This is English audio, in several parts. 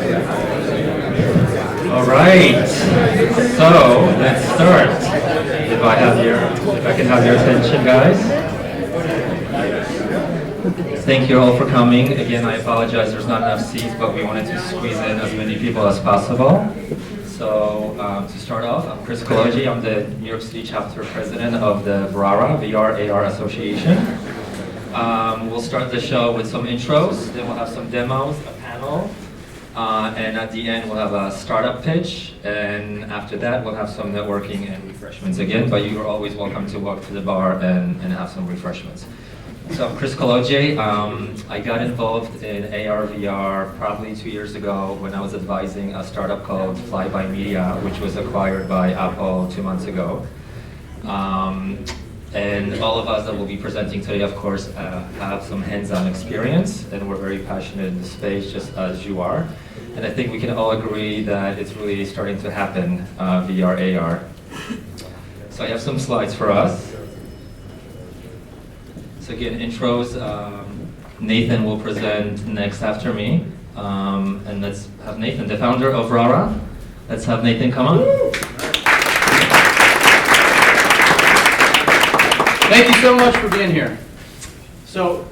All right, so let's start. If I can have your attention, guys. Thank you all for coming. Again, I apologize there's not enough seats, but we wanted to squeeze in as many people as possible. So to start off, I'm Chris Koloji. I'm the New York City chapter president of the VRARA, VRARA Association. We'll start the show with some intros, then we'll have some demos, a panel, and at the end we'll have a startup pitch, and after that we'll have some networking and refreshments again, but you are always welcome to walk to the bar and have some refreshments. So I'm Chris Koloji. I got involved in AR/VR probably 2 years ago when I was advising a startup called Flyby Media, which was acquired by Apple 2 months ago. And all of us that will be presenting today, of course, have some hands-on experience, and we're very passionate in the space, just as you are. And I think we can all agree that it's really starting to happen, VR, AR. So I have some slides for us. So again, intros, Nathan will present next after me. And let's have Nathan, the founder of VRARA. Let's have Nathan come on. Thank you so much for being here. So,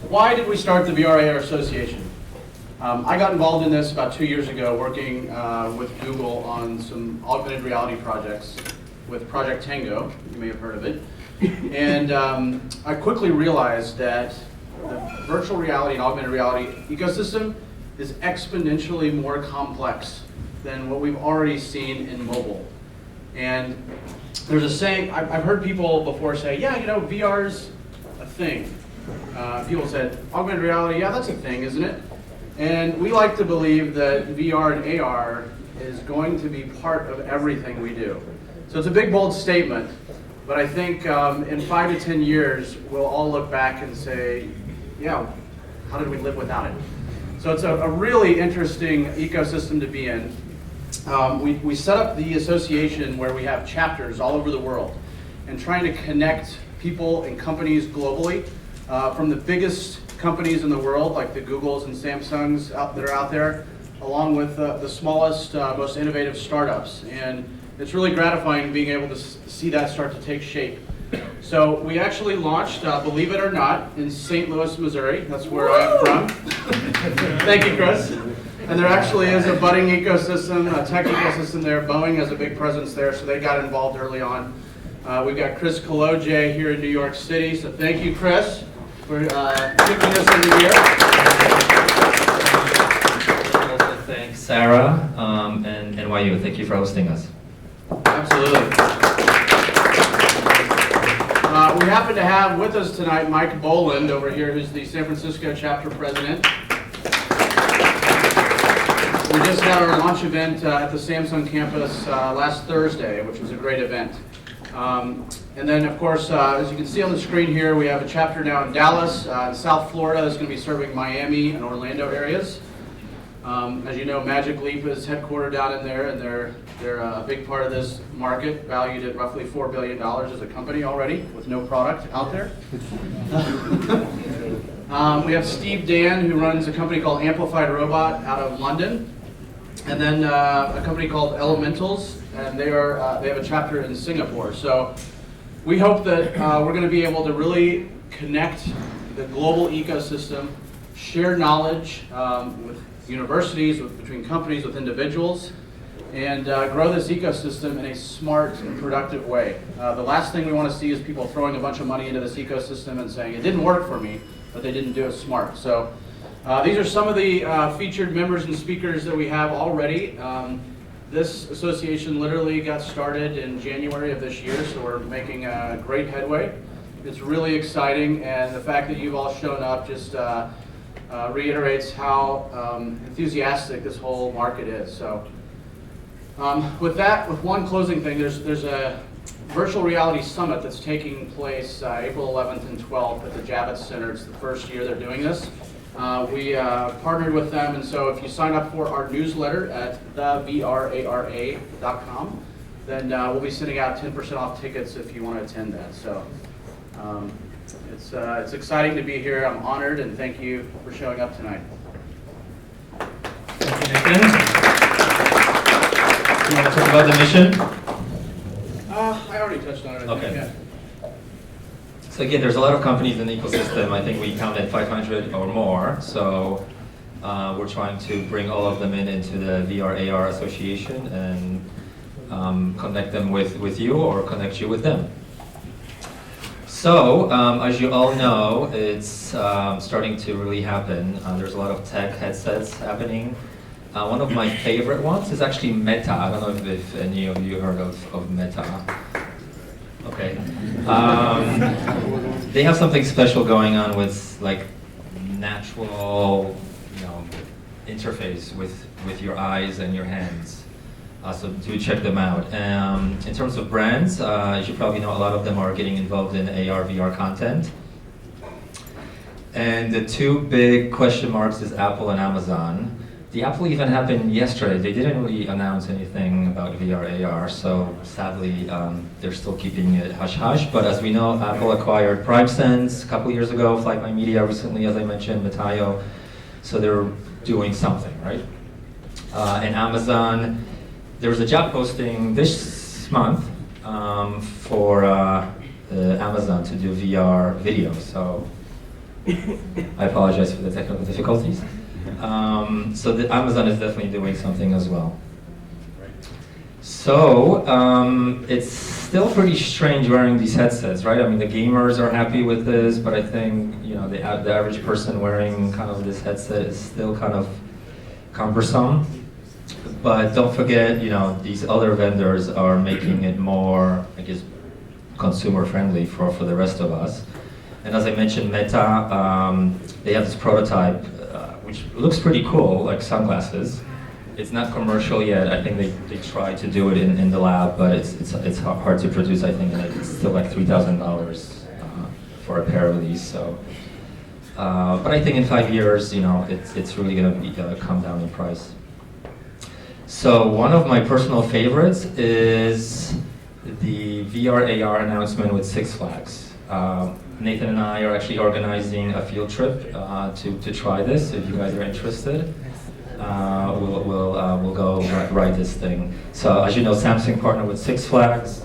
why did we start the VRARA Association? I got involved in this about 2 years ago, working with Google on some augmented reality projects with Project Tango. You may have heard of it. And I quickly realized that the virtual reality and augmented reality ecosystem is exponentially more complex than what we've already seen in mobile. And there's a saying, I've heard people before say, yeah, you know, VR's a thing. People said, augmented reality, yeah, that's a thing, isn't it? And we like to believe that VR and AR is going to be part of everything we do. So it's a big, bold statement, but I think in 5 to 10 years, we'll all look back and say, yeah, how did we live without it? So it's a really interesting ecosystem to be in. We set up the association where we have chapters all over the world and trying to connect people and companies globally, from the biggest companies in the world like the Googles and Samsungs that are out there, along with the smallest, most innovative startups. And it's really gratifying being able to see that start to take shape. So we actually launched, believe it or not, in St. Louis, Missouri. That's where I'm from. Thank you, Chris. And there actually is a budding ecosystem, a tech ecosystem there. Boeing has a big presence there, so they got involved early on. We've got Chris Koloji here in New York City, so thank you, Chris, for kicking this into gear. Also thank Sarah and NYU. Thank you for hosting us. Absolutely. We happen to have with us tonight Mike Boland over here, who's the San Francisco chapter president. We just had our launch event at the Samsung campus last Thursday, which was a great event. And then, of course, as you can see on the screen here, we have a chapter now in Dallas, in South Florida, that's going to be serving Miami and Orlando areas. As you know, Magic Leap is headquartered down in there, and they're a big part of this market, valued at roughly $4 billion as a company already, with no product out there. We have Steve Dan, who runs a company called Amplified Robot out of London. And then a company called Elementals, and they have a chapter in Singapore. So we hope that we're going to be able to really connect the global ecosystem, share knowledge with universities, between companies, with individuals, and grow this ecosystem in a smart and productive way. The last thing we want to see is people throwing a bunch of money into this ecosystem and saying, it didn't work for me, but they didn't do it smart. So these are some of the featured members and speakers that we have already. This association literally got started in January of this year, so we're making great headway. It's really exciting, and the fact that you've all shown up just reiterates how enthusiastic this whole market is. So with that, with one closing thing, there's a virtual reality summit that's taking place April 11th and 12th at the Javits Center. It's the first year they're doing this. We partnered with them, and so if you sign up for our newsletter at thevrara.com, then we'll be sending out 10% off tickets if you want to attend that. So it's exciting to be here. I'm honored, and thank you for showing up tonight. Thank you, Justin. You want to talk about the mission? I already touched on it. I think, Okay. yeah. So again, there's a lot of companies in the ecosystem. I think we counted 500 or more. So we're trying to bring all of them into the VRAR association and connect them with you or connect you with them. So, as you all know, it's starting to really happen. There's a lot of tech headsets happening. One of my favorite ones is actually Meta. I don't know if any of you heard of Meta. Okay. They have something special going on with like natural, interface with your eyes and your hands. So do check them out. In terms of brands, as you probably know, a lot of them are getting involved in AR, VR content. And the two big question marks is Apple and Amazon. The Apple event happened yesterday. They didn't really announce anything about VR, AR, so sadly, they're still keeping it hush-hush. But as we know, Apple acquired PrimeSense a couple years ago, Flight My Media recently, as I mentioned, Metaio. So they're doing something, right? And Amazon, there was a job posting this month for Amazon to do VR video. So I apologize for the technical difficulties. So Amazon is definitely doing something as well. So it's still pretty strange wearing these headsets, right? I mean, the gamers are happy with this, but I think the average person wearing kind of this headset is still kind of cumbersome. But don't forget, these other vendors are making it more, I guess, consumer friendly for the rest of us. And as I mentioned, Meta, they have this prototype, which looks pretty cool, like sunglasses. It's not commercial yet. I think they tried to do it in the lab, but it's hard to produce, I think, and it's still like $3,000 for a pair of these. So, but I think in 5 years, it's really going to come down in price. So one of my personal favorites is the VR/AR announcement with Six Flags. Nathan and I are actually organizing a field trip to try this. If you guys are interested, we'll go ride this thing. So as you know, Samsung partnered with Six Flags.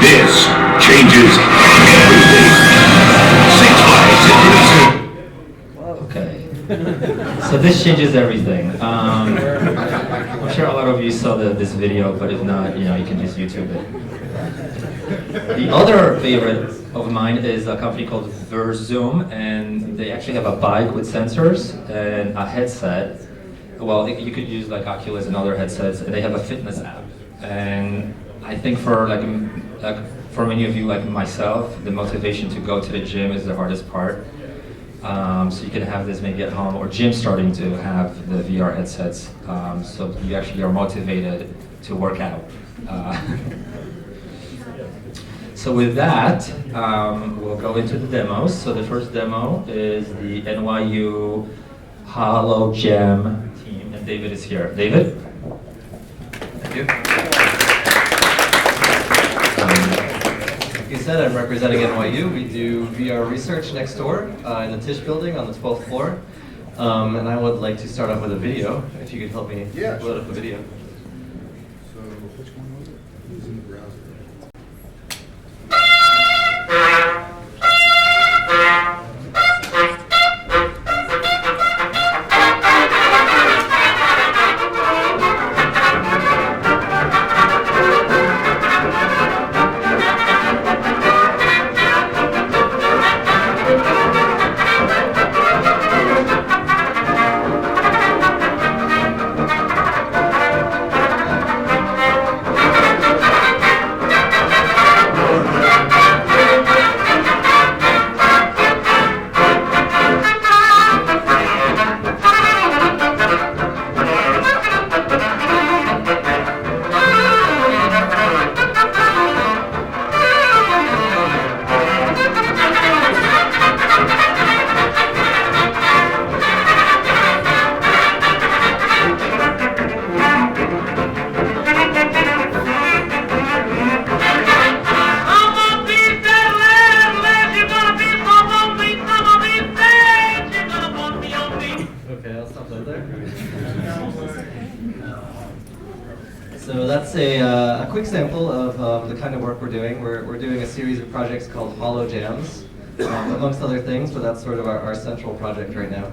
This changes everything. Six Flags introducing. Okay. So this changes everything. I'm sure a lot of you saw this video, but if not, you can just YouTube it. The other favorite of mine is a company called VRARA, and they actually have a bike with sensors and a headset. Well, you could use like Oculus and other headsets, and they have a fitness app. And I think for for many of you like myself, the motivation to go to the gym is the hardest part. So you can have this maybe at home, or gyms starting to have the VR headsets, so you actually are motivated to work out. So with that, we'll go into the demos. So the first demo is the NYU Holo Gem team, and David is here. David? Thank you. Like you said, I'm representing NYU. We do VR research next door in the Tisch building on the 12th floor. And I would like to start off with a video, if you could help me load up a video. So which one was it? It was in the browser. Okay, I'll stop that there. So that's a quick sample of the kind of work we're doing. We're doing a series of projects called Hollow Jams, amongst other things, but that's sort of our central project right now.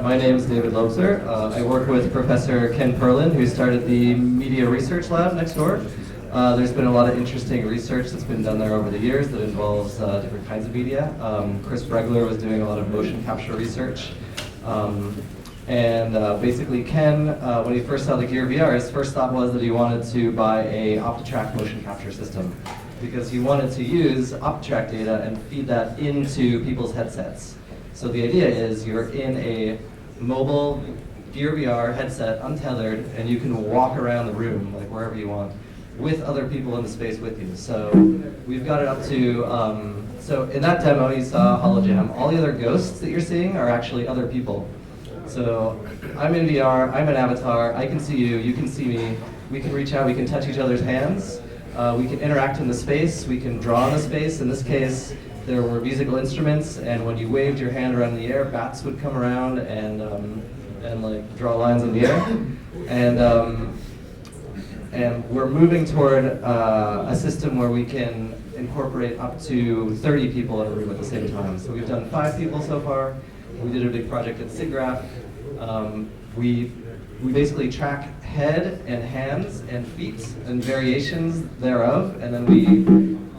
My name is David Lobser. I work with Professor Ken Perlin, who started the Media Research Lab next door. There's been a lot of interesting research that's been done there over the years that involves different kinds of media. Chris Bregler was doing a lot of motion capture research. Basically Ken, when he first saw the Gear VR, his first thought was that he wanted to buy a OptiTrack motion capture system because he wanted to use OptiTrack data and feed that into people's headsets. So the idea is you're in a mobile Gear VR headset, untethered, and you can walk around the room, like wherever you want, with other people in the space with you. So we've got it up to, so in that demo you saw HoloJam. All the other ghosts that you're seeing are actually other people. So I'm in VR, I'm an avatar, I can see you, you can see me, we can reach out, we can touch each other's hands, we can interact in the space, we can draw in the space. In this case, there were musical instruments, and when you waved your hand around in the air, bats would come around and like draw lines in the air. And we're moving toward a system where we can incorporate up to 30 people in a room at the same time. So we've done 5 people so far. We did a big project at SIGGRAPH. We basically track head and hands and feet and variations thereof, and then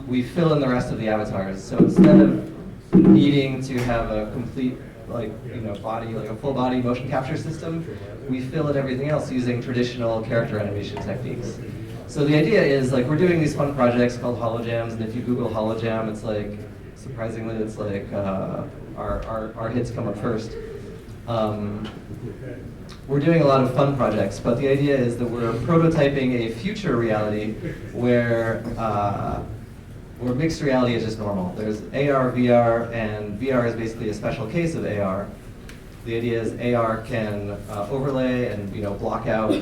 we fill in the rest of the avatars. So instead of needing to have a complete body, like a full body motion capture system, we fill in everything else using traditional character animation techniques. So the idea is, like, we're doing these fun projects called HoloJams, and if you Google HoloJam, it's like, surprisingly, it's like our hits come up first. We're doing a lot of fun projects, but the idea is that we're prototyping a future reality where mixed reality is just normal. There's AR, VR, and VR is basically a special case of AR. The idea is AR can overlay and block out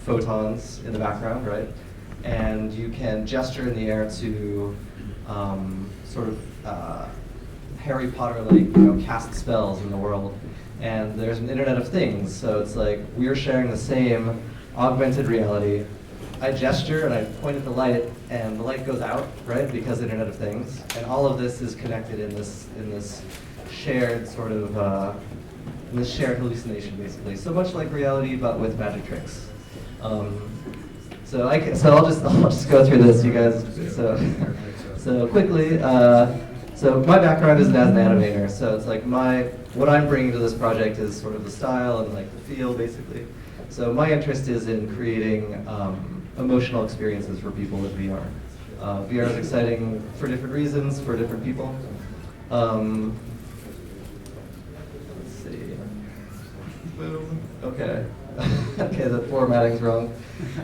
photons in the background, right? And you can gesture in the air to sort of Harry Potter-like cast spells in the world. And there's an Internet of Things, so it's like we're sharing the same augmented reality. I gesture and I point at the light, and the light goes out, right? Because Internet of Things, and all of this is connected in this shared sort of in this shared hallucination, basically. So much like reality, but with magic tricks. So I'll just go through this, you guys. So quickly. So my background is as an animator. So it's like what I'm bringing to this project is sort of the style and like the feel, basically. So my interest is in creating emotional experiences for people with VR. VR is exciting for different reasons, for different people. Let's see. Boom. Okay. Okay, the formatting's wrong.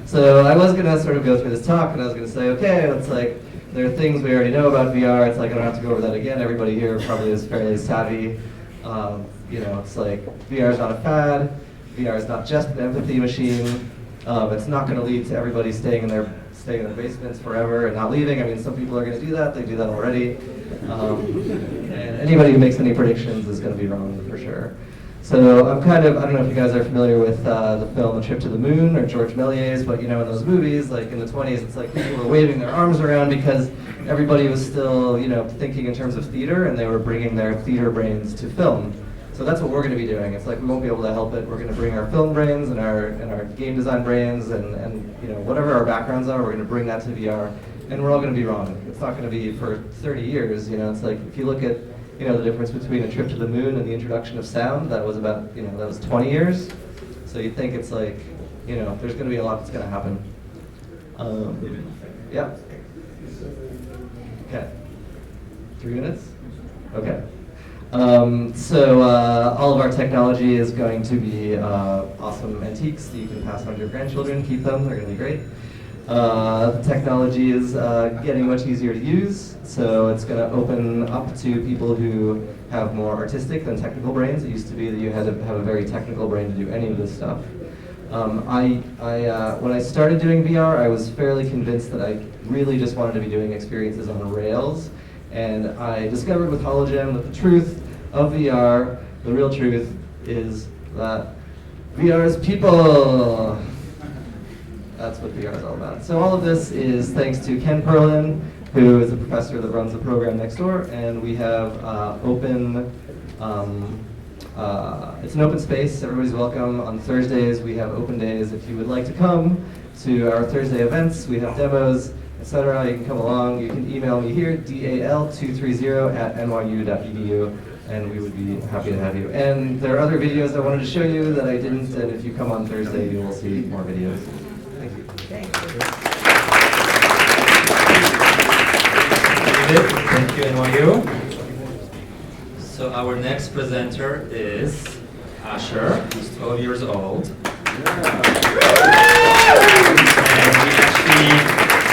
So I was gonna sort of go through this talk, and I was gonna say, okay, it's like there are things we already know about VR. It's like I don't have to go over that again. Everybody here probably is fairly savvy. It's like VR is not a fad. VR is not just an empathy machine. It's not going to lead to everybody staying in their basements forever and not leaving. I mean, some people are going to do that. They do that already. And anybody who makes any predictions is going to be wrong for sure. So I don't know if you guys are familiar with the film A Trip to the Moon or George Méliès, but in those movies, like in the 20s, it's like people were waving their arms around because everybody was still, thinking in terms of theater, and they were bringing their theater brains to film. So that's what we're going to be doing. It's like we won't be able to help it. We're going to bring our film brains and our game design brains and whatever our backgrounds are, we're going to bring that to VR, and we're all going to be wrong. It's not going to be for 30 years. It's like if you look at the difference between A Trip to the Moon and the introduction of sound, that was about that was 20 years. So you think it's like there's going to be a lot that's going to happen. Yeah. Okay. 3 minutes. Okay. All of our technology is going to be awesome antiques that you can pass on to your grandchildren, keep them, they're going to be great. The technology is getting much easier to use, so it's going to open up to people who have more artistic than technical brains. It used to be that you had to have a very technical brain to do any of this stuff. When I started doing VR, I was fairly convinced that I really just wanted to be doing experiences on rails. And I discovered with HoloJam that the truth of VR. The real truth is that VR is people. That's what VR is all about. So all of this is thanks to Ken Perlin, who is a professor that runs the program next door, and we have it's an open space. Everybody's welcome. On Thursdays, we have open days. If you would like to come to our Thursday events, we have demos, etc. You can come along. You can email me here, dal230@nyu.edu, and we would be happy to have you. And there are other videos I wanted to show you that I didn't, and if you come on Thursday, you will see more videos. Thank you. David, thank you, NYU. So our next presenter is Asher, who's 12 years old. And we actually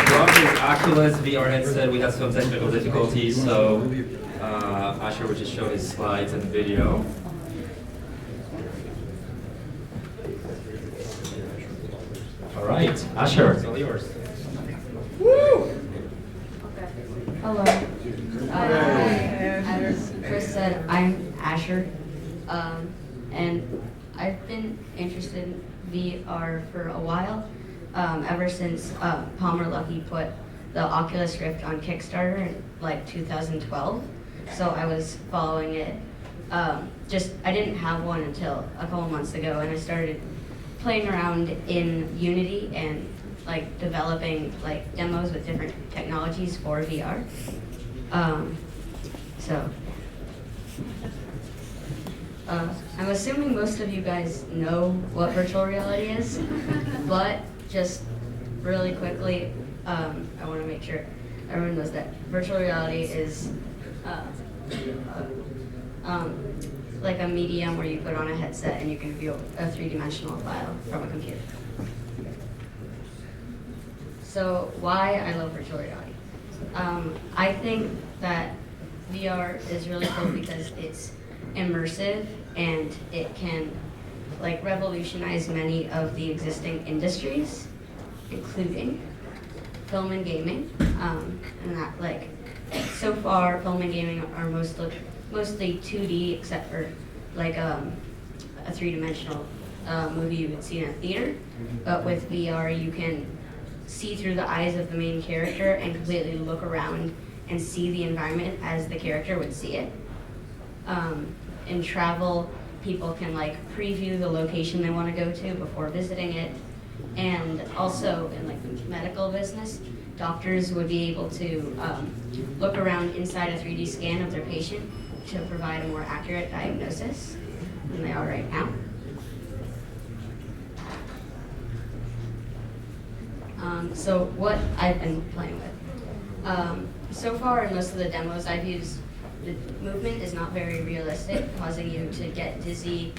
brought his Oculus VR headset. We had some technical difficulties, so Asher will just show his slides and video. All right, Asher, it's all yours. Hello. As Chris said, I'm Asher, and I've been interested in VR for a while, ever since Palmer Luckey put the Oculus Rift on Kickstarter in like 2012. So I was following it. I didn't have one until a couple months ago, and I started playing around in Unity and like developing like demos with different technologies for VR. I'm assuming most of you guys know what virtual reality is, but just really quickly, I want to make sure everyone knows that virtual reality is like a medium where you put on a headset and you can view a three-dimensional file from a computer. So why I love virtual reality? I think that VR is really cool because it's immersive and it can like revolutionize many of the existing industries, including film and gaming. And that like so far film and gaming are mostly 2D except for like a three-dimensional movie you would see in a theater. But with VR you can see through the eyes of the main character and completely look around and see the environment as the character would see it. In travel, people can like preview the location they want to go to before visiting it. And also in like the medical business, doctors would be able to look around inside a 3D scan of their patient to provide a more accurate diagnosis than they are right now. So what I've been playing with. So far in most of the demos I've used, the movement is not very realistic, causing you to get dizzy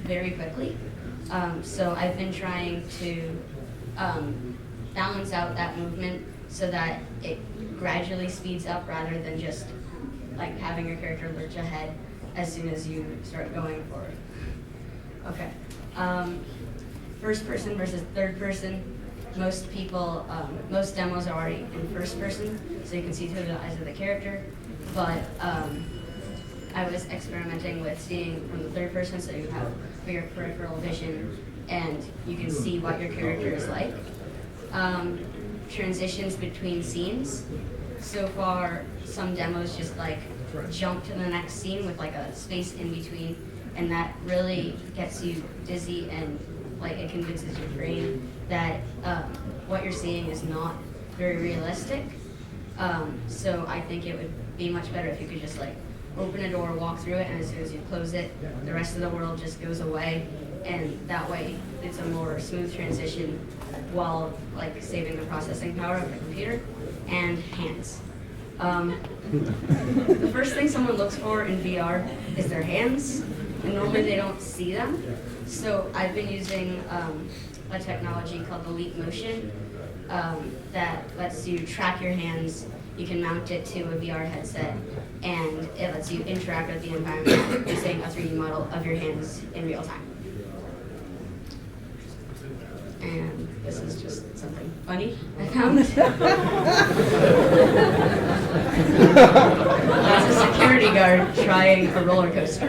very quickly. So I've been trying to balance out that movement so that it gradually speeds up rather than just like having your character lurch ahead as soon as you start going forward. Okay. First person versus third person. Most people, most demos are already in first person, so you can see through the eyes of the character. But I was experimenting with seeing from the third person, so you have bigger peripheral vision and you can see what your character is like. Transitions between scenes. So far, some demos just like jump to the next scene with like a space in between, and that really gets you dizzy and like it convinces your brain that what you're seeing is not very realistic. So I think it would be much better if you could just like open a door, walk through it, and as soon as you close it, the rest of the world just goes away, and that way it's a more smooth transition while like saving the processing power of the computer and hands. The first thing someone looks for in VR is their hands, and normally they don't see them. So I've been using a technology called the Leap Motion that lets you track your hands. You can mount it to a VR headset, and it lets you interact with the environment using a 3D model of your hands in real time. And this is just something funny I found. That's a security we are trying a roller coaster.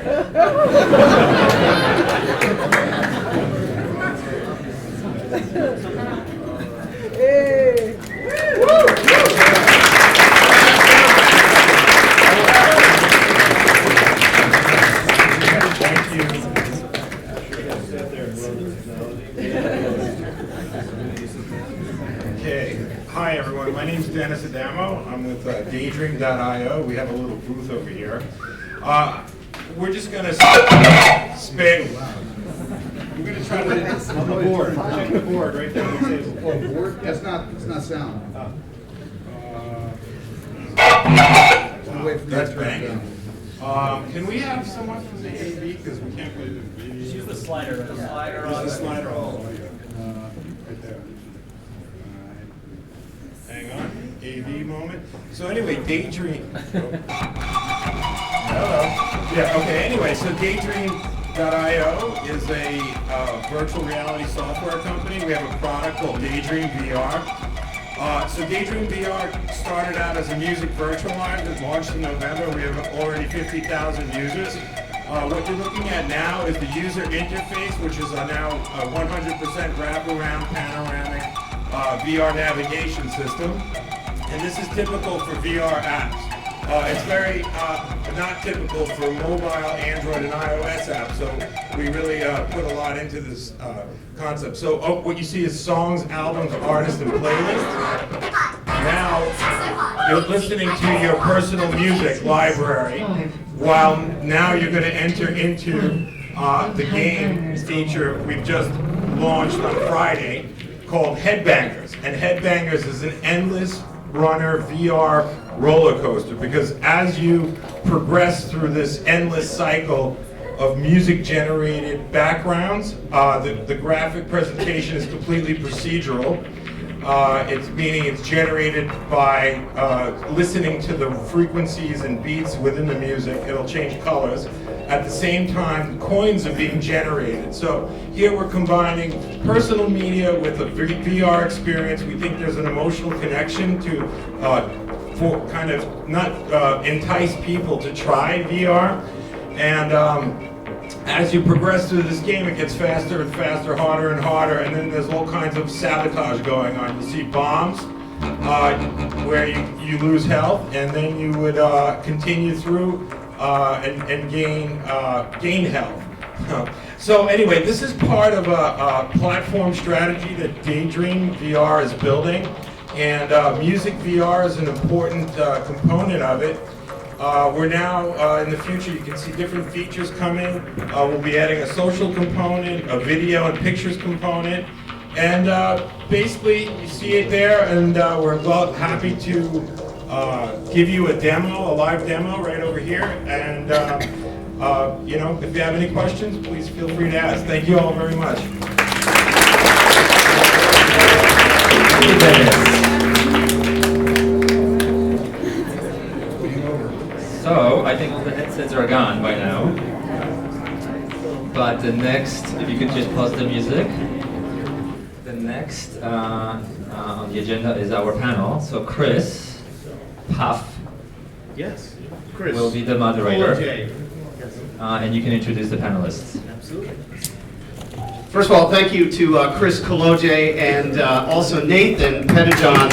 Okay. Hi, everyone. My name is Dennis Adamo. I'm with Daydream.io. We have a little booth over here. We're just going to spin. We're going to try to on the board. Check the board right there. It says, Oh, board? That's not, it's not sound. Wait for you to that's turn it banging. down. Can we have someone from the AV because we can't play the video? Use the slider. The slider There's on a slider on the audio. Right there. Hang on, AV moment. So anyway, Daydream. Hello. Yeah, okay, anyway, so Daydream.io is a virtual reality software company. We have a product called Daydream VR. So Daydream VR started out as a music virtualizer. It launched in November. We have already 50,000 users. What you're looking at now is the user interface, which is now a 100% wraparound panoramic VR navigation system. And this is typical for VR apps. It's very not typical for mobile Android and iOS apps, so we really put a lot into this concept. So what you see is songs, albums, artists, and playlists. Now you're listening to your personal music library, while now you're going to enter into the game feature we've just launched on Friday called Headbangers. And Headbangers is an endless runner VR roller coaster, because as you progress through this endless cycle of music generated backgrounds, the graphic presentation is completely procedural. Meaning it's generated by listening to the frequencies and beats within the music. It'll change colors. At the same time, coins are being generated. So here we're combining personal media with a VR experience. We think there's an emotional connection to for kind of not entice people to try VR. And as you progress through this game, it gets faster and faster, harder and harder, and then there's all kinds of sabotage going on. You see bombs where you lose health, and then you would continue through and gain health. So anyway, this is part of a platform strategy that Daydream VR is building, and music VR is an important component of it. We're now, in the future, you can see different features coming. We'll be adding a social component, a video and pictures component, and basically you see it there, and we're happy to give you a demo, a live demo right over here, and you know, if you have any questions, please feel free to ask. Thank you all very much. Thank you, Dennis. So, I think all the headsets are gone by now. But the next, if you could just pause the music. The next on the agenda is our panel. So Chris, Puff, Yes, Chris. will be the moderator. Yes. And you can introduce the panelists. Absolutely. First of all, thank you to Chris Koloje and also Nathan Pettijohn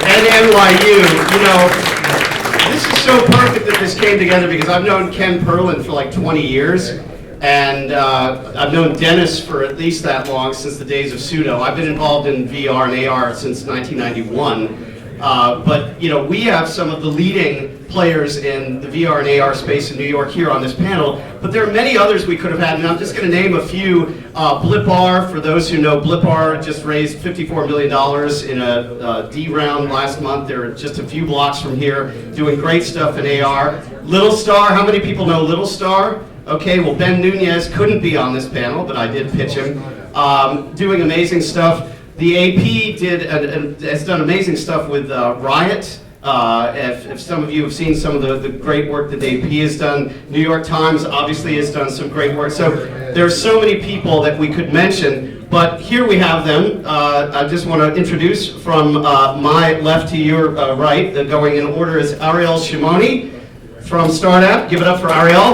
and NYU. You know, this is so perfect that this came together, because I've known Ken Perlin for like 20 years, and I've known Dennis for at least that long, since the days of Pseudo. I've been involved in VR and AR since 1991. But you know, we have some of the leading players in the VR and AR space in New York here on this panel, but there are many others we could have had, and I'm just going to name a few. BlipR, for those who know, BlipR just raised $54 million in a D round last month. They're just a few blocks from here, doing great stuff in AR. Little Star, how many people know Little Star? Okay, well, Ben Nunez couldn't be on this panel, but I did pitch him. Doing amazing stuff. The AP has done amazing stuff with Riot. If some of you have seen some of the great work that the AP has done, New York Times obviously has done some great work. So there are so many people that we could mention, but here we have them. I just want to introduce from my left to your right, going in order, is Ariel Shimoni from Startup. Give it up for Ariel.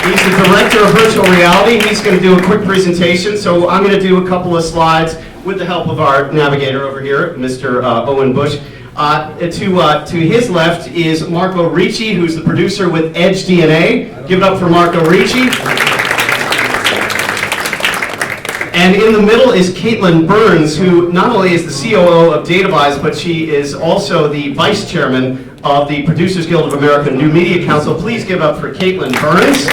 He's the director of virtual reality. He's going to do a quick presentation. So I'm going to do a couple of slides with the help of our navigator over here, Mr. Owen Bush. To his left is Marco Ricci, who's the producer with Edge DNA. Give it up for Marco Ricci. And in the middle is Caitlin Burns, who not only is the COO of DataVise, but she is also the vice chairman of the Producers Guild of America New Media Council. Please give up for Caitlin Burns.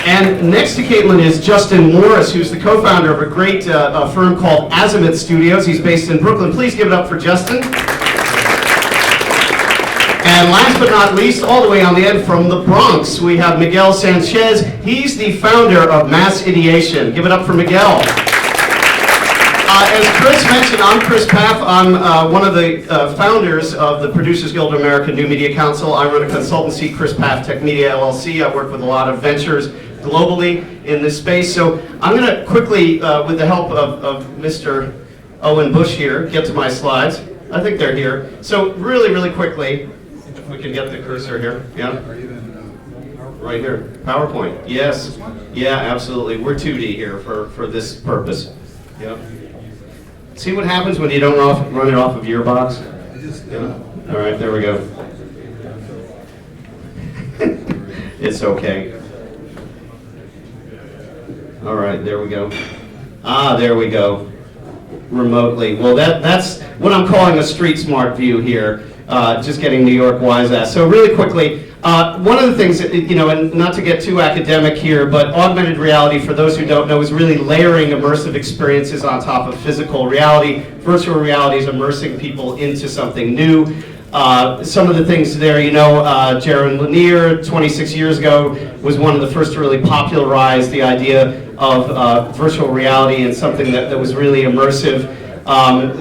And next to Caitlin is Justin Morris, who's the co-founder of a great firm called Azimuth Studios. He's based in Brooklyn. Please give it up for Justin. And last but not least, all the way on the end from the Bronx, we have Miguel Sanchez. He's the founder of Mass Ideation. Give it up for Miguel. As Chris mentioned, I'm Chris Paff. I'm one of the founders of the Producers Guild of America New Media Council. I run a consultancy, Chris Paff Tech Media LLC. I work with a lot of ventures globally in this space. So I'm going to quickly, with the help of Mr. Owen Bush here, get to my slides. I think they're here. So really quickly, if we can get the cursor here. Yeah. Right here. PowerPoint. Yes. Yeah, absolutely. We're 2D here for this purpose. Yeah. See what happens when you don't run it off of your box? Yeah. All right, there we go. It's okay. All right, there we go. There we go. Remotely. Well, that's what I'm calling a street smart view here. Just getting New York wise ass. So really quickly, one of the things that, and not to get too academic here, but augmented reality, for those who don't know, is really layering immersive experiences on top of physical reality. Virtual reality is immersing people into something new. Some of the things there, Jaron Lanier, 26 years ago, was one of the first to really popularize the idea of virtual reality and something that was really immersive.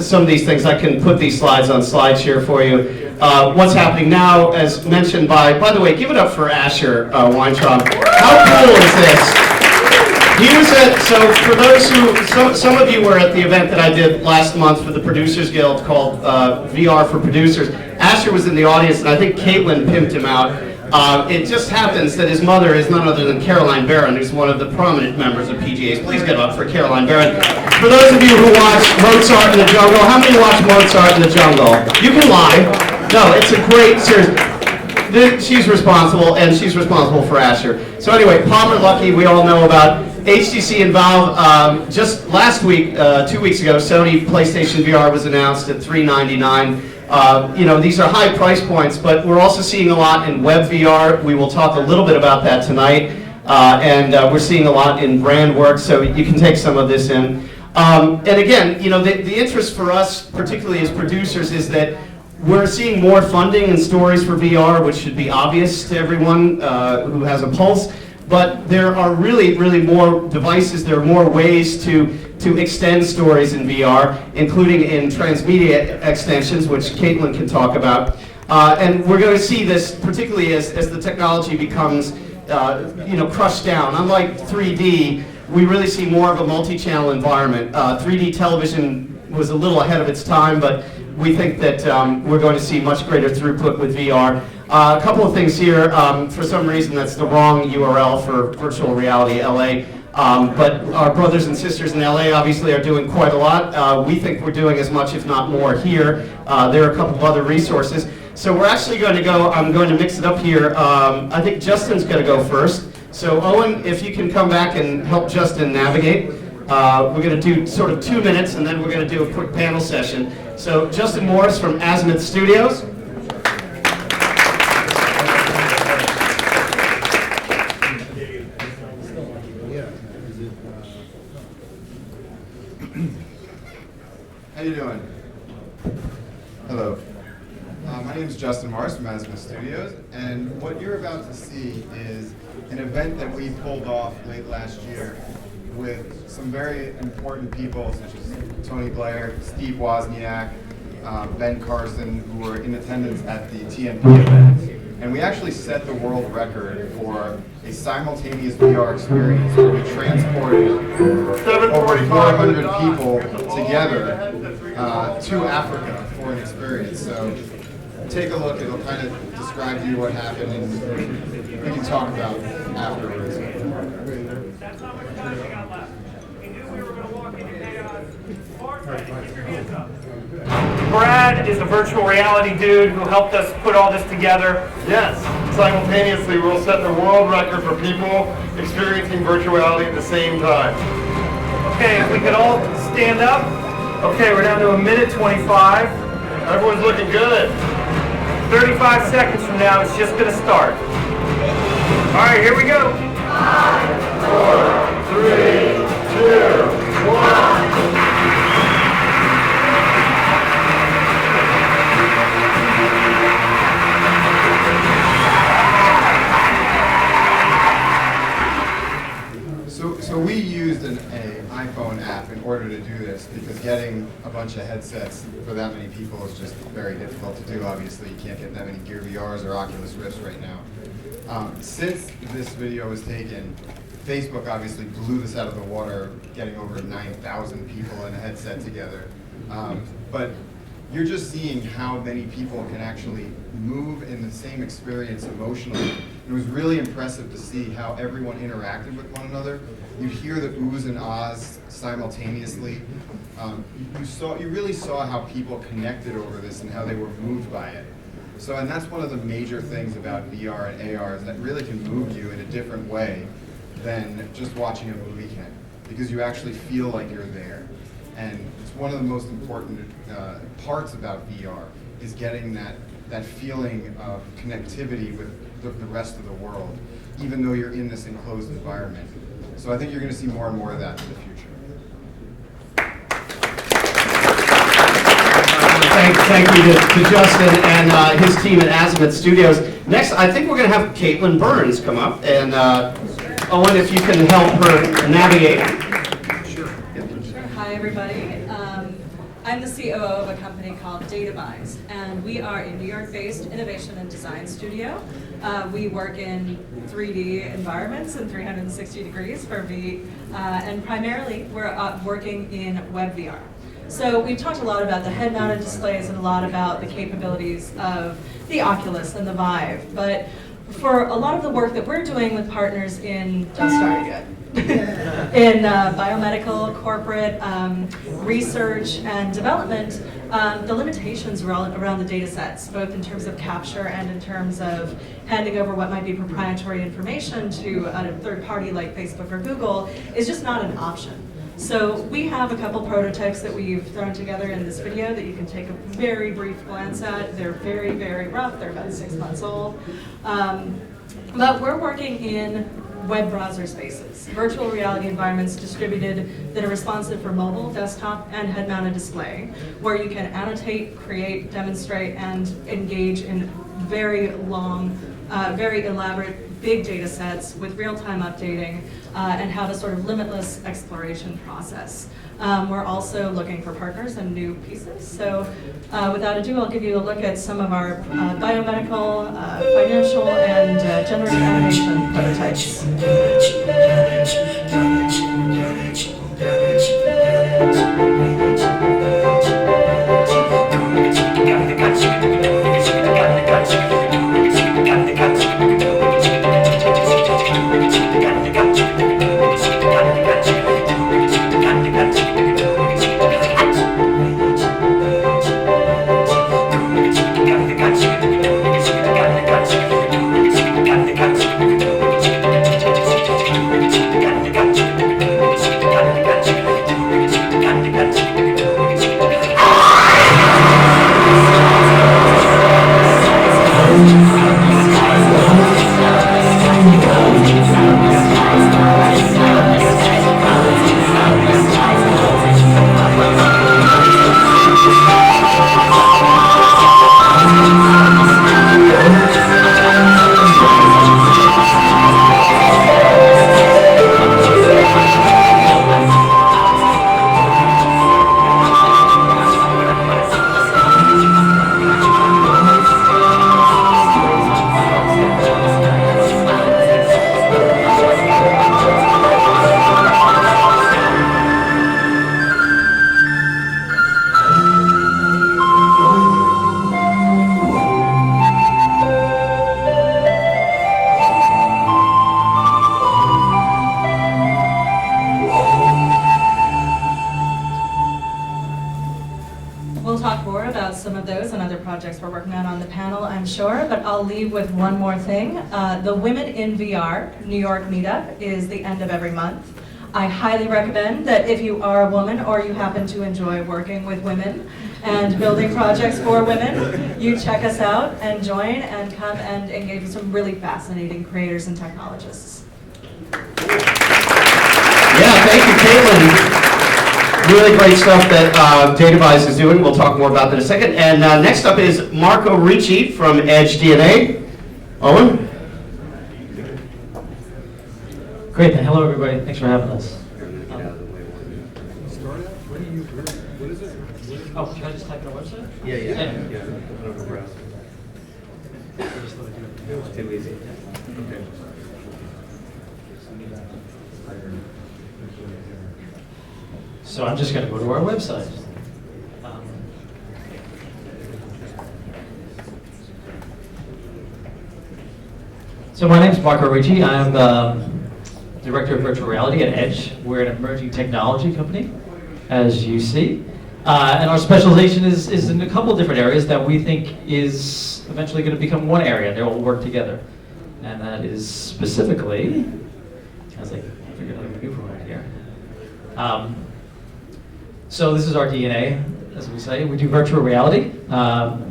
Some of these things, I can put these slides on SlideShare for you. What's happening now, as mentioned by the way, give it up for Asher Weintraub. How cool is this? He was so for those who, some of you were at the event that I did last month for the Producers Guild called VR for Producers. Asher was in the audience, and I think Caitlin pimped him out. It just happens that his mother is none other than Caroline Barron, who's one of the prominent members of PGAs. Please give it up for Caroline Barron. For those of you who watch Mozart in the Jungle, how many watch Mozart in the Jungle? You can lie. No, it's a great series. She's responsible, and she's responsible for Asher. So anyway, Palmer Luckey, we all know about. HTC and Valve, just last week, 2 weeks ago, Sony PlayStation VR was announced at $399. These are high price points, but we're also seeing a lot in web VR. We will talk a little bit about that tonight. And we're seeing a lot in brand work, so you can take some of this in. And again, the interest for us, particularly as producers, is that we're seeing more funding and stories for VR, which should be obvious to everyone who has a pulse. But there are really more devices, there are more ways to extend stories in VR, including in transmedia extensions, which Caitlin can talk about. And we're going to see this particularly as the technology becomes crushed down. Unlike 3D, we really see more of a multi-channel environment. 3D television was a little ahead of its time, but we think that we're going to see much greater throughput with VR. A couple of things here. For some reason, that's the wrong URL for Virtual Reality LA. But our brothers and sisters in LA obviously are doing quite a lot. We think we're doing as much, if not more, here. There are a couple of other resources. So we're actually going to go, I'm going to mix it up here. I think Justin's going to go first. So Owen, if you can come back and help Justin navigate. We're going to do sort of 2 minutes, and then we're going to do a quick panel session. So Justin Morris from Azimuth Studios. How you doing? Hello. My name is Justin Morris from Azimuth Studios, and what you're about to see is an event that we pulled off late last year with some very important people such as Tony Blair, Steve Wozniak, Ben Carson, who were in attendance at the TNP event. And we actually set the world record for a simultaneous VR experience where we transported over 400 people together to Africa for important experience. So take a look, it'll kind of describe to you what happened, and we can talk about afterwards. Brad is a virtual reality dude who helped us put all this together. Yes, simultaneously we'll set the world record for people experiencing virtual reality at the same time. Okay, if we could all stand up. Okay, we're down to 1:25. Everyone's looking good. 35 seconds from now, it's just gonna start. All right, here we go. 5, 4, 3, 2, 1. So we used an iPhone app in order to do this because getting a bunch of headsets for that many people is just very difficult to do. Obviously, you can't get that many Gear VRs or Oculus Rifts right now. Since this video was taken, Facebook obviously blew this out of the water, getting over 9,000 people in a headset together. But you're just seeing how many people can actually move in the same experience emotionally. It was really impressive to see how everyone interacted with one another. You hear the oohs and ahs simultaneously. You really saw how people connected over this and how they were moved by it. So, and that's one of the major things about VR and AR is that really can move you in a different way than just watching a movie can, because you actually feel like you're there. And it's one of the most important parts about VR is getting that feeling of connectivity with the rest of the world, even though you're in this enclosed environment. So I think you're going to see more and more of that in the future. Thank you to Justin and his team at Azimuth Studios. Next, I think we're going to have Caitlin Burns come up, and Owen, if you can help her navigate. Sure. Hi, everybody. I'm the COO of a company called Databise, and we are a New York-based innovation and design studio. We work in 3D environments in 360 degrees for V, and primarily we're working in web VR. So we've talked a lot about the head-mounted displays and a lot about the capabilities of the Oculus and the Vive, but for a lot of the work that we're doing with partners in, don't start yet, in biomedical, corporate, research, and development, the limitations around the data sets, both in terms of capture and in terms of handing over what might be proprietary information to a third party like Facebook or Google, is just not an option. So we have a couple prototypes that we've thrown together in this video that you can take a very brief glance at. They're very, very rough. They're about 6 months old. But we're working in web browser spaces, virtual reality environments distributed that are responsive for mobile, desktop, and head-mounted display, where you can annotate, create, demonstrate, and engage in very long, very elaborate big data sets with real-time updating and have a sort of limitless exploration process. We're also looking for partners and new pieces. So without ado, I'll give you a look at some of our biomedical, financial, and generative animation prototypes. we're working on the panel, I'm sure, but I'll leave with one more thing. The Women in VR New York meetup is the end of every month. I highly recommend that if you are a woman or you happen to enjoy working with women and building projects for women, you check us out and join and come and engage with some really fascinating creators and technologists. Yeah, thank you, Caitlin. Really great stuff that Datavise is doing. We'll talk more about that in a second. And next up is Marco Ricci from Edge DNA. Owen? Great. Hello, everybody. Thanks for having us. Oh, should I just type in our website? Yeah. It's too easy. Okay. So I'm just going to go to our website. So my name is Marco Ricci. I'm Director of Virtual Reality at Edge. We're an emerging technology company, as you see. And our specialization is in a couple of different areas that we think is eventually going to become one area. They all work together. And that is specifically, as I figured out a new right here. So this is our DNA, as we say. We do virtual reality.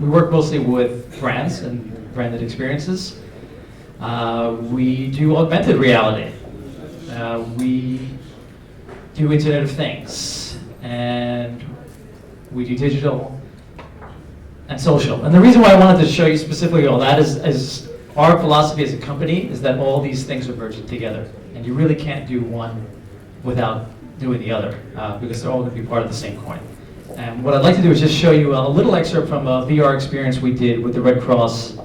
We work mostly with brands and branded experiences. We do augmented reality. We do Internet of Things. And we do digital and social. And the reason why I wanted to show you specifically all that is our philosophy as a company is that all these things are merging together. And you really can't do one without doing the other, because they're all going to be part of the same coin. And what I'd like to do is just show you a little excerpt from a VR experience we did with the Red Cross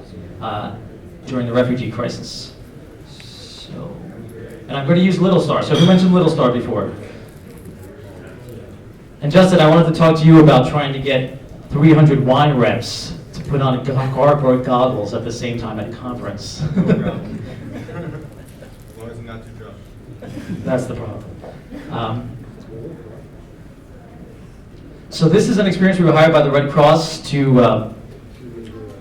during the refugee crisis. So, and I'm going to use Little Star. So who mentioned Little Star before? And Justin, I wanted to talk to you about trying to get 300 wine reps to put on cardboard goggles at the same time at a conference. As long as I'm not too drunk. That's the problem. So this is an experience we were hired by the Red Cross to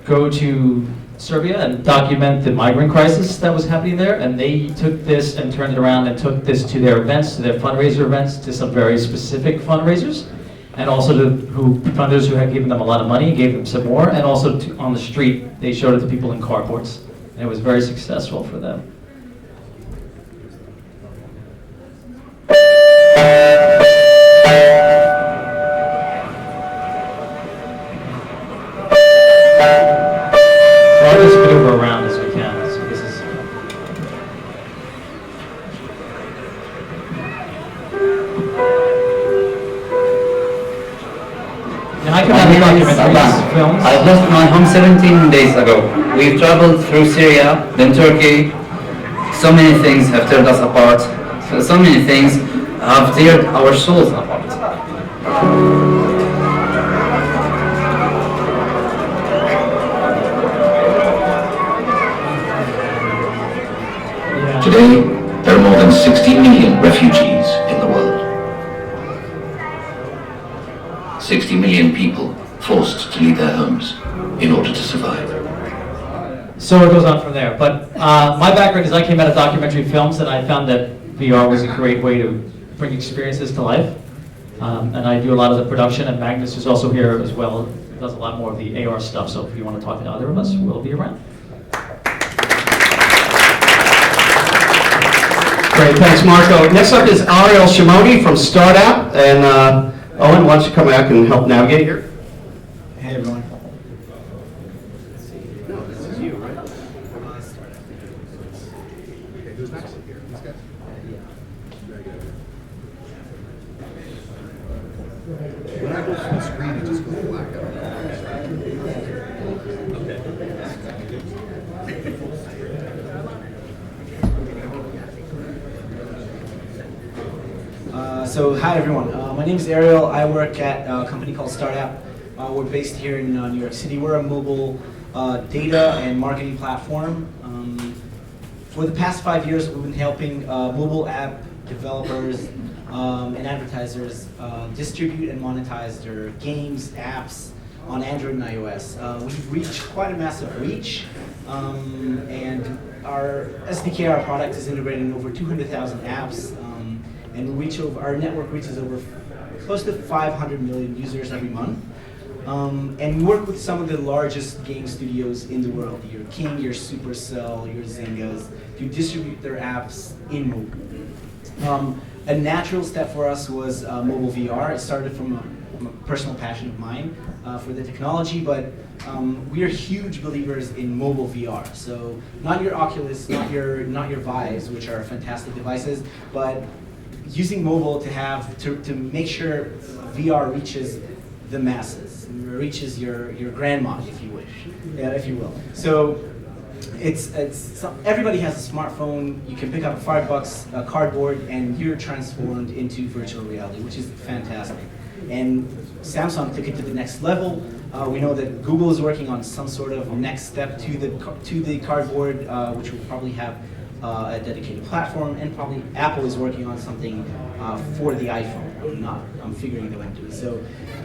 go to Serbia and document the migrant crisis that was happening there. And they took this and turned it around and took this to their events, to their fundraiser events, to some very specific fundraisers. And also to funders who had given them a lot of money, gave them some more. And also on the street, they showed it to people in carports. And it was very successful for them. Just maneuver around as we can. So this is. And I can document these films. I left my home 17 days ago. We've traveled through Syria, then Turkey. So many things have torn us apart. So many things have teared our souls apart. Today, there are more than 60 million refugees in the world. 60 million people forced to leave their homes in order to survive. So it goes on from there. But my background is I came out of documentary films, and I found that VR was a great way to bring experiences to life. And I do a lot of the production, and Magnus, who's also here as well, does a lot more of the AR stuff. So if you want to talk to either of us, we'll be around. Great, thanks, Marco. Next up is Ariel Shimoni from Startup. And Owen, why don't you come back and help navigate here? Hey, everyone. No, this is you, right? Okay, who's next? These guys? Very good. When I go full screen, it just goes black out. So hi everyone, my name is Ariel. I work at a company called Startup. We're based here in New York City. We're a mobile data and marketing platform. For the past 5 years, we've been helping mobile app developers and advertisers distribute and monetize their games, apps, on Android and iOS. We've reached quite a massive reach, and our SDK, our product, is integrated in over 200,000 apps, and our network reaches over close to 500 million users every month. And we work with some of the largest game studios in the world, your King, your Supercell, your Zyngas, to distribute their apps in mobile. A natural step for us was mobile VR. It started from a personal passion of mine for the technology, but we are huge believers in mobile VR. So not your Oculus, not your Vives, which are fantastic devices, but using mobile to make sure VR reaches the masses, reaches your grandma, if you wish, if you will. So everybody has a smartphone. You can pick up $5, a cardboard, and you're transformed into virtual reality, which is fantastic. And Samsung took it to the next level. We know that Google is working on some sort of next step to the cardboard, which will probably have a dedicated platform, and probably Apple is working on something for the iPhone. I'm figuring them into it. So,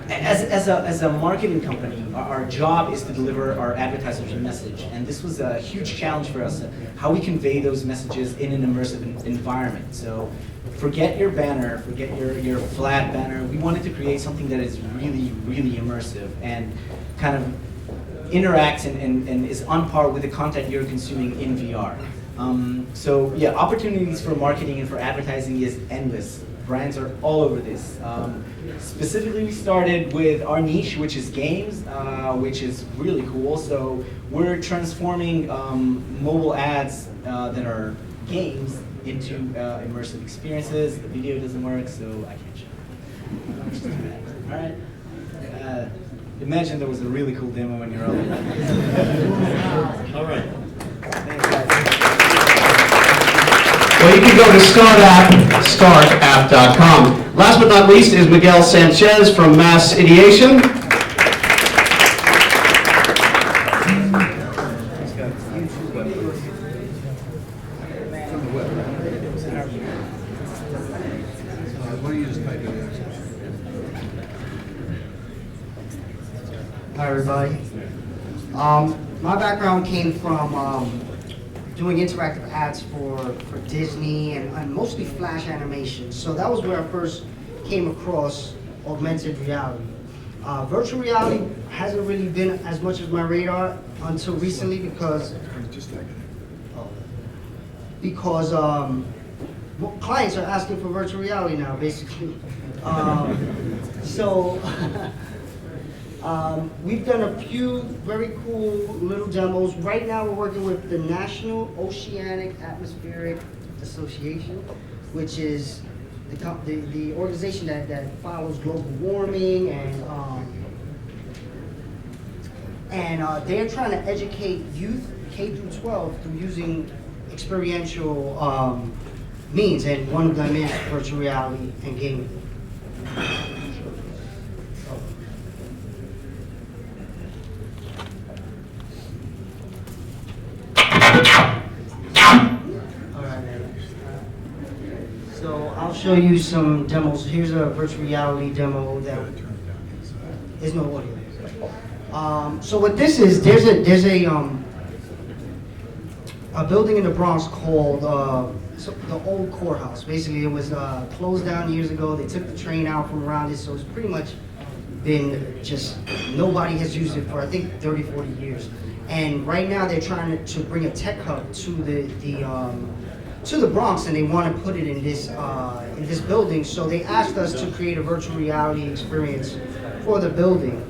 as a marketing company, our job is to deliver our advertisers a message, and this was a huge challenge for us: how we convey those messages in an immersive environment. So, forget your banner, forget your flat banner. We wanted to create something that is really, really immersive and kind of interacts and is on par with the content you're consuming in VR. So yeah, opportunities for marketing and for advertising is endless. Brands are all over this. Specifically, we started with our niche, which is games, which is really cool. So we're transforming mobile ads that are games into immersive experiences. The video doesn't work, so I can't show it. Which is too bad. All right. Imagine there was a really cool demo when you're all in. All right. Thanks, guys. Well, you can go to startapp.com. Last but not least is Miguel Sanchez from Mass Ideation. Hi, everybody. My background came from doing interactive ads for Disney and mostly Flash animation. So that was where I first came across augmented reality. Virtual reality hasn't really been as much as my radar until recently because clients are asking for virtual reality now, basically. We've done a few very cool little demos. Right now we're working with the National Oceanic Atmospheric Association, which is the organization that follows global warming, and they're trying to educate youth K through 12 through using experiential means, and one of them is virtual reality and gaming. I'll show you some demos. Here's a virtual reality demo that there's no audio. So what this is, there's a building in the Bronx called the old courthouse. Basically, it was closed down years ago. They took the train out from around it, so it's pretty much been just nobody has used it for I think 30, 40 years. And right now they're trying to bring a tech hub to the Bronx, and they want to put it in this building. So they asked us to create a virtual reality experience for the building.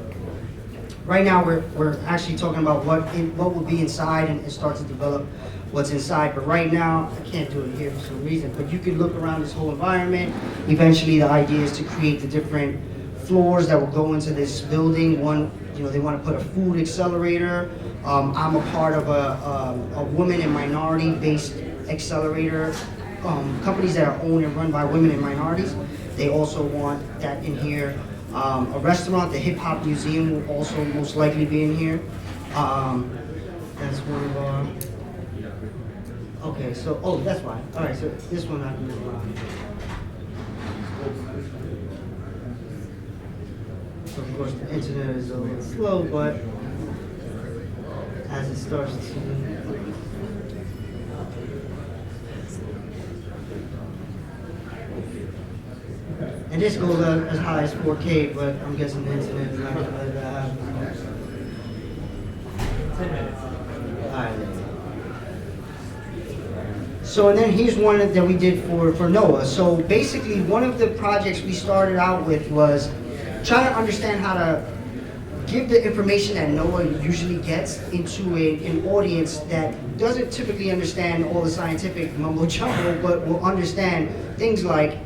Right now we're actually talking about what will be inside and start to develop what's inside. But right now I can't do it here for some reason. But you can look around this whole environment. Eventually the idea is to create the different floors that will go into this building. One, they want to put a food accelerator. I'm a part of a women and minority-based accelerator, companies that are owned and run by women and minorities. They also want that in here. A restaurant, the Hip Hop Museum will also most likely be in here. That's one of our, okay, so, oh, that's fine. All right, so this one I can move around. So Of course, the internet is a little slow, but as it starts to... And this goes up as high as 4K, but I'm guessing the internet is not going to let that happen. 10 minutes. All right. So, and then here's one that we did for NOAA. So basically, one of the projects we started out with was trying to understand how to give the information that NOAA usually gets into an audience that doesn't typically understand all the scientific mumbo jumbo, but will understand things like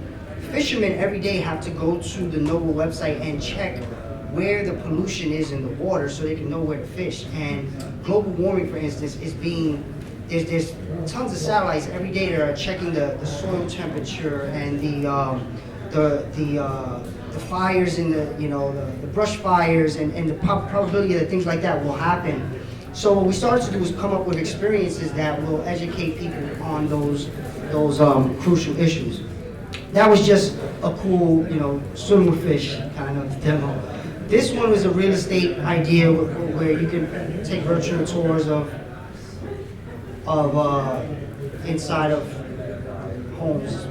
fishermen every day have to go to the NOAA website and check where the pollution is in the water so they can know where to fish. And global warming, for instance, is being, there's tons of satellites every day that are checking the soil temperature and the fires in the, the brush fires and the probability that things like that will happen. So what we started to do was come up with experiences that will educate people on those crucial issues. That was just a cool, swim with fish kind of demo. This one was a real estate idea where you can take virtual tours of inside of homes.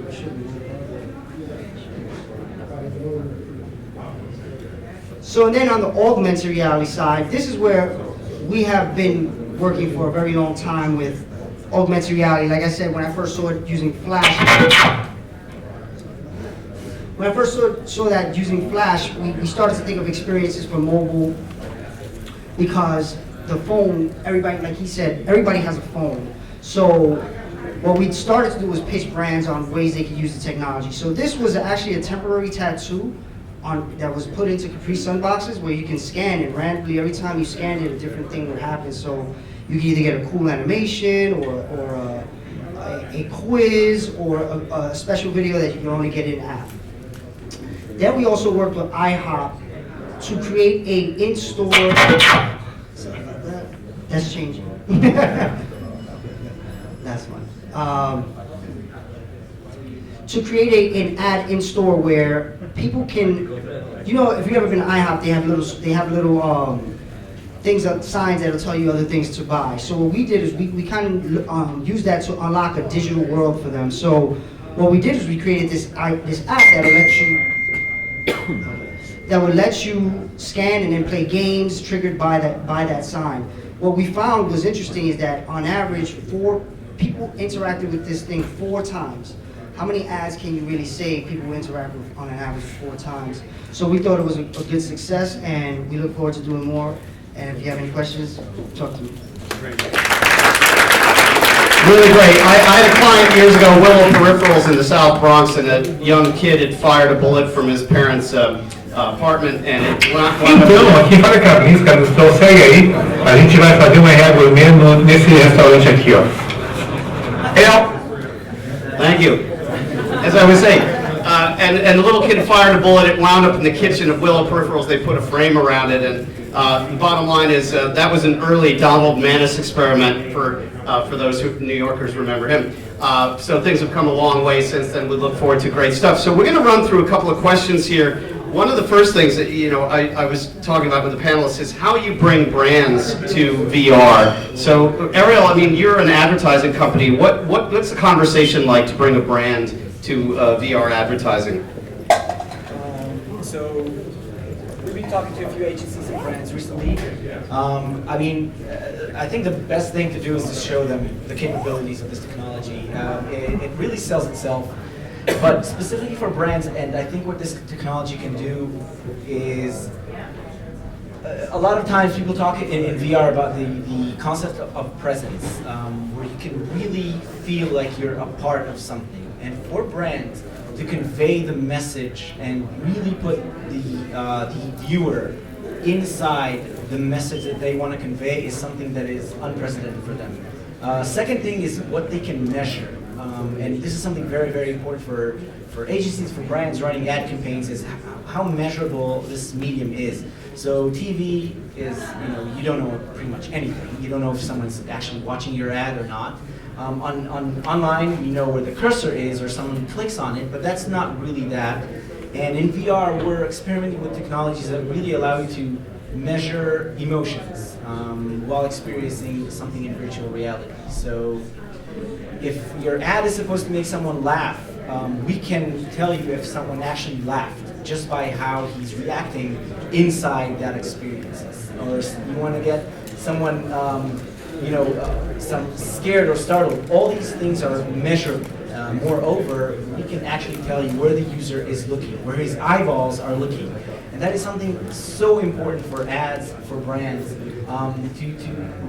So and then on the augmented reality side, this is where we have been working for a very long time with augmented reality. Like I said, when I first saw it using Flash, saw that using Flash, we started to think of experiences for mobile because the phone, everybody, like he said, everybody has a phone. So what we started to do was pitch brands on ways they could use the technology. So this was actually a temporary tattoo that was put into Capri Sun boxes where you can scan it randomly. Every time you scanned it, a different thing would happen. So you can either get a cool animation or a quiz or a special video that you can only get in app. Then we also worked with IHOP to create a in-store, that's changing. That's fine. To create an ad in-store where people can, if you've ever been to IHOP, they have little things, signs that'll tell you other things to buy. So what we did is we kind of used that to unlock a digital world for them. So what we did is we created this app that would let you scan and then play games triggered by that sign. What we found was interesting is that on average, 4 people interacted with this thing 4 times. How many ads can you really say people interact with on an average 4 times? So we thought it was a good success, and we look forward to doing more. And if you have any questions, talk to me. Great. Really great. I had a client years ago, Willow Peripherals in the South Bronx, and a young kid had fired a bullet from his parents' apartment, and it Então, aqui fala Carlinhos, então segue aí, a gente vai fazer uma reagruamento nesse restaurante aqui, ó. Thank you. As I was saying, and the little kid fired a bullet, it wound up in the kitchen of Willow Peripherals. They put a frame around it, and the bottom line is that was an early Donald Mannis experiment for those New Yorkers remember him. So things have come a long way since then. We look forward to great stuff. So we're going to run through a couple of questions here. One of the first things that I was talking about with the panelists is how you bring brands to VR. So Ariel, I mean, you're an advertising company. What's the conversation like to bring a brand to VR advertising? So we've been talking to a few agencies and brands recently. I think the best thing to do is to show them the capabilities of this technology. It really sells itself. But specifically for brands, and I think what this technology can do is, a lot of times people talk in VR about the concept of presence, where you can really feel like you're a part of something. And for brands to convey the message and really put the viewer inside the message that they want to convey is something that is unprecedented for them. Second thing is what they can measure. And this is something very, very important for agencies, for brands running ad campaigns, is how measurable this medium is. So TV is, you don't know pretty much anything. You don't know if someone's actually watching your ad or not. Online, you know where the cursor is or someone clicks on it, but that's not really that. And in VR, we're experimenting with technologies that really allow you to measure emotions while experiencing something in virtual reality. So if your ad is supposed to make someone laugh, we can tell you if someone actually laughed just by how he's reacting inside that experience. Or you want to get someone, some scared or startled. All these things are measurable. Moreover, we can actually tell you where the user is looking, where his eyeballs are looking. And that is something so important for ads, for brands, to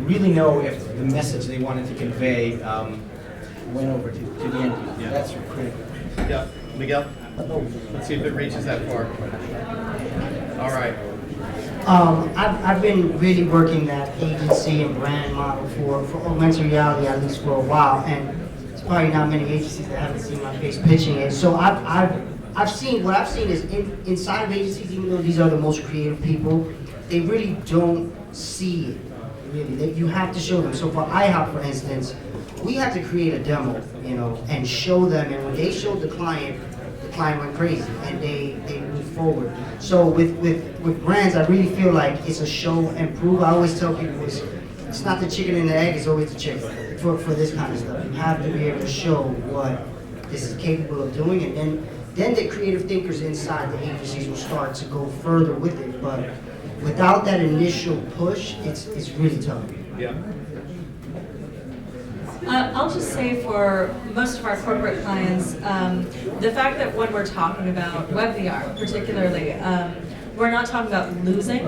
really know if the message they wanted to convey went over to the end user. Yeah. That's critical. Yeah, Miguel? Let's see if it reaches that far. All right. I've been really working that agency and brand model for augmented reality at least for a while, and it's probably not many agencies that haven't seen my face pitching it. So I've seen is inside of agencies, even though these are the most creative people, they really don't see it. Really, you have to show them. So for IHOP, for instance, we had to create a demo, and show them. And when they showed the client went crazy, and they moved forward. So with brands, I really feel like it's a show and prove. I always tell people it's not the chicken and the egg; it's always the chicken. For this kind of stuff, you have to be able to show what this is capable of doing, and then the creative thinkers inside the agencies will start to go further with it. But without that initial push, it's really tough. Yeah. I'll just say for most of our corporate clients, the fact that when we're talking about web VR particularly, we're not talking about losing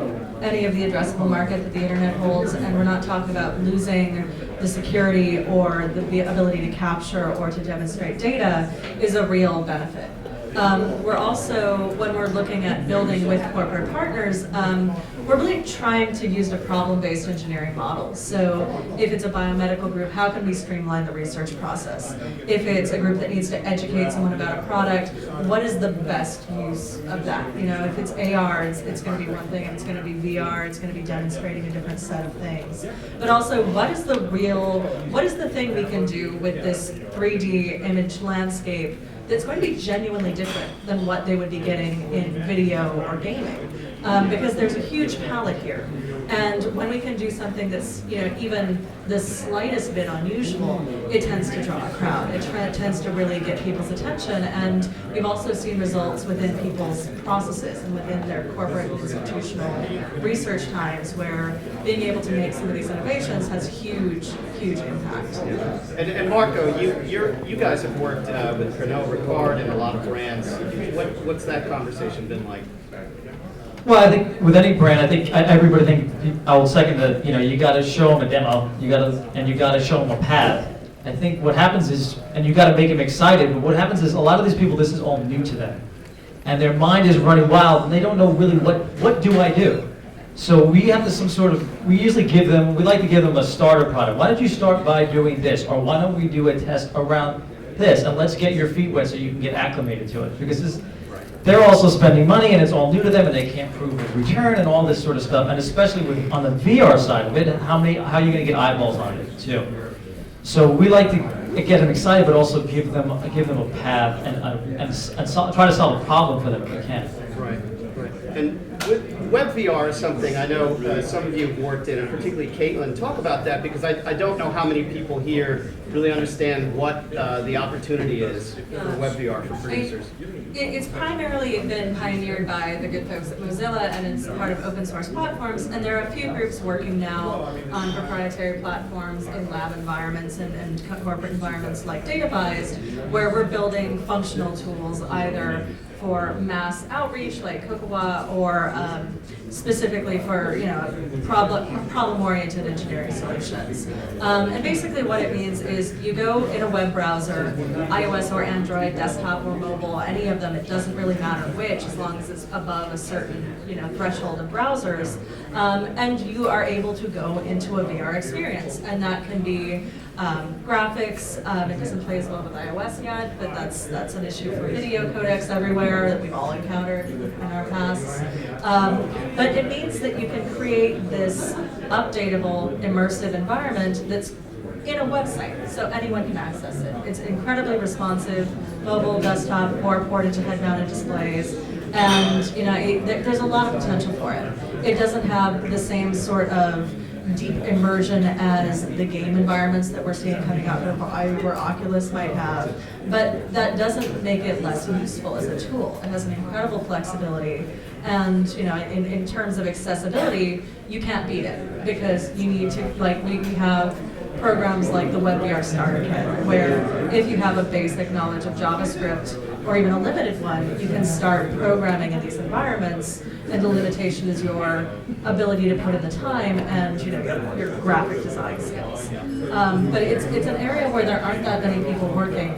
any of the addressable market that the internet holds, and we're not talking about losing the security or the ability to capture or to demonstrate data is a real benefit. We're also, when we're looking at building with corporate partners, we're really trying to use a problem-based engineering model. So if it's a biomedical group, how can we streamline the research process? If it's a group that needs to educate someone about a product, what is the best use of that? If it's AR, it's going to be one thing, and it's going to be VR, it's going to be demonstrating a different set of things. But also, what is the thing we can do with this 3D image landscape that's going to be genuinely different than what they would be getting in video or gaming? Because there's a huge palette here. And when we can do something that's even the slightest bit unusual, it tends to draw a crowd. It tends to really get people's attention. And we've also seen results within people's processes and within their corporate and institutional research times where being able to make some of these innovations has huge impact. And Marco, you guys have worked with Pernod Ricard and a lot of brands. What's that conversation been like? Well, I think with any brand, I will second that. You got to show them a demo. You got to show them a path. I think what happens is, and you got to make them excited. But what happens is, a lot of these people, this is all new to them, and their mind is running wild, and they don't know really what do I do. So we have to we usually we like to give them a starter product. Why don't you start by doing this, or why don't we do a test around this, and let's get your feet wet so you can get acclimated to it, because they're also spending money, and it's all new to them, and they can't prove a return and all this sort of stuff. And especially on the VR side of it, how are you going to get eyeballs on it too? So we like to get them excited, but also give them a path and try to solve a problem for them if we can. Right. And web VR is something I know some of you have worked in, and particularly Caitlin. Talk about that, because I don't know how many people here really understand what the opportunity is for web VR for producers. It's primarily been pioneered by the good folks at Mozilla, and it's part of open source platforms, and there are a few groups working now on proprietary platforms in lab environments and corporate environments like DataVise, where we're building functional tools either for mass outreach like Kokowa, or specifically for problem-oriented engineering solutions. And basically what it means is you go in a web browser, iOS or Android, desktop or mobile, any of them, it doesn't really matter which, as long as it's above a certain threshold of browsers, and you are able to go into a VR experience. And that can be Graphics, it doesn't play as well with iOS yet, but that's an issue for video codecs everywhere that we've all encountered in our pasts. But it means that you can create this updatable, immersive environment that's in a website, so anyone can access it. It's incredibly responsive, mobile, desktop, or port into head-mounted displays, and there's a lot of potential for it. It doesn't have the same sort of deep immersion as the game environments that we're seeing coming out of Vive or Oculus might have, but that doesn't make it less useful as a tool. It has an incredible flexibility, and in terms of accessibility, you can't beat it, because you need to, like, we have programs like the WebVR Starter Kit, where if you have a basic knowledge of JavaScript, or even a limited one, you can start programming in these environments, and the limitation is your ability to put in the time and your graphic design skills. But it's an area where there aren't that many people working,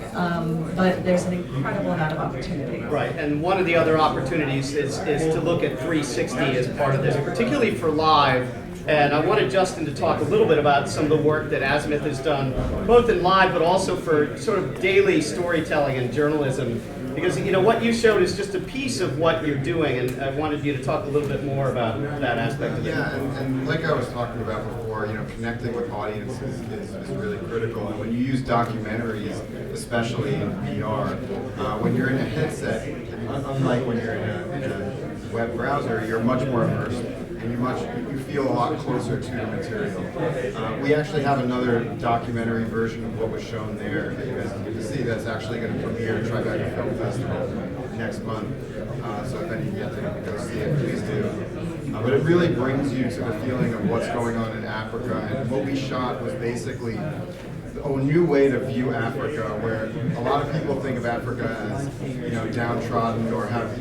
but there's an incredible amount of opportunity. Right, and one of the other opportunities is to look at 360 as part of this, particularly for live. And I wanted Justin to talk a little bit about some of the work that Azimuth has done, both in live but also for sort of daily storytelling and journalism. Because what you showed is just a piece of what you're doing, and I wanted you to talk a little bit more about that aspect of it. Yeah, and like I was talking about before, connecting with audiences is really critical. And when you use documentaries, especially in VR, when you're in a headset, unlike when you're in a web browser, you're much more immersed. And you feel a lot closer to the material. We actually have another documentary version of what was shown there that you guys can get to see that's actually going to premiere at Tribeca Film Festival next month. So if any of you get to go see it, please do. But it really brings you to the feeling of what's going on in Africa. And what we shot was basically a new way to view Africa, where a lot of people think of Africa as downtrodden or have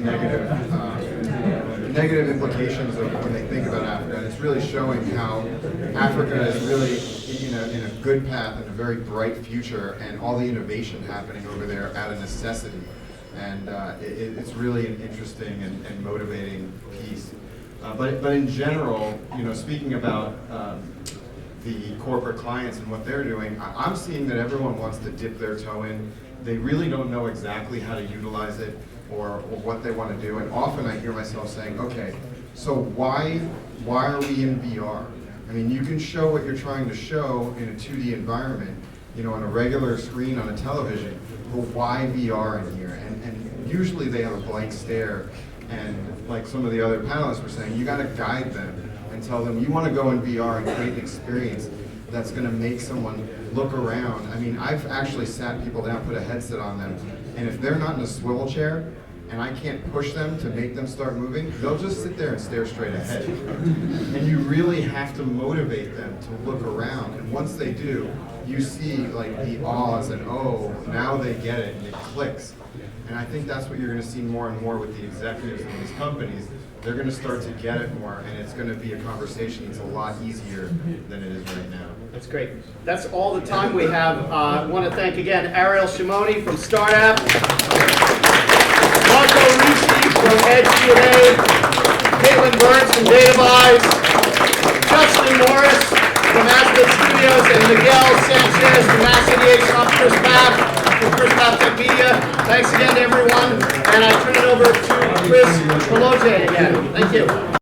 negative implications of when they think about Africa. And it's really showing how Africa is really in a good path and a very bright future, and all the innovation happening over there out of necessity. And it's really an interesting and motivating piece. But in general, speaking about the corporate clients and what they're doing, I'm seeing that everyone wants to dip their toe in. They really don't know exactly how to utilize it or what they want to do. And often I hear myself saying, okay, so why are we in VR? I mean, you can show what you're trying to show in a 2D environment, on a regular screen on a television, but why VR in here? And usually they have a blank stare, and like some of the other panelists were saying, you got to guide them and tell them you want to go in VR and create an experience that's going to make someone look around. I mean, I've actually sat people down, put a headset on them, and if they're not in a swivel chair, and I can't push them to make them start moving, they'll just sit there and stare straight ahead. And you really have to motivate them to look around. And once they do, you see like the ahs and now they get it and it clicks. And I think that's what you're going to see more and more with the executives in these companies. They're going to start to get it more, and it's going to be a conversation that's a lot easier than it is right now. That's great. That's all the time we have. I want to thank again Ariel Shimoni from Startup, Marco Ricci from Edge Q&A, Caitlin Burns from DataVise, Justin Morris from Aspen Studios, and Miguel Sanchez from Mass on Chris Map Tech Media. Thanks again to everyone, and I turn it over to Chris Peloge again. Thank you.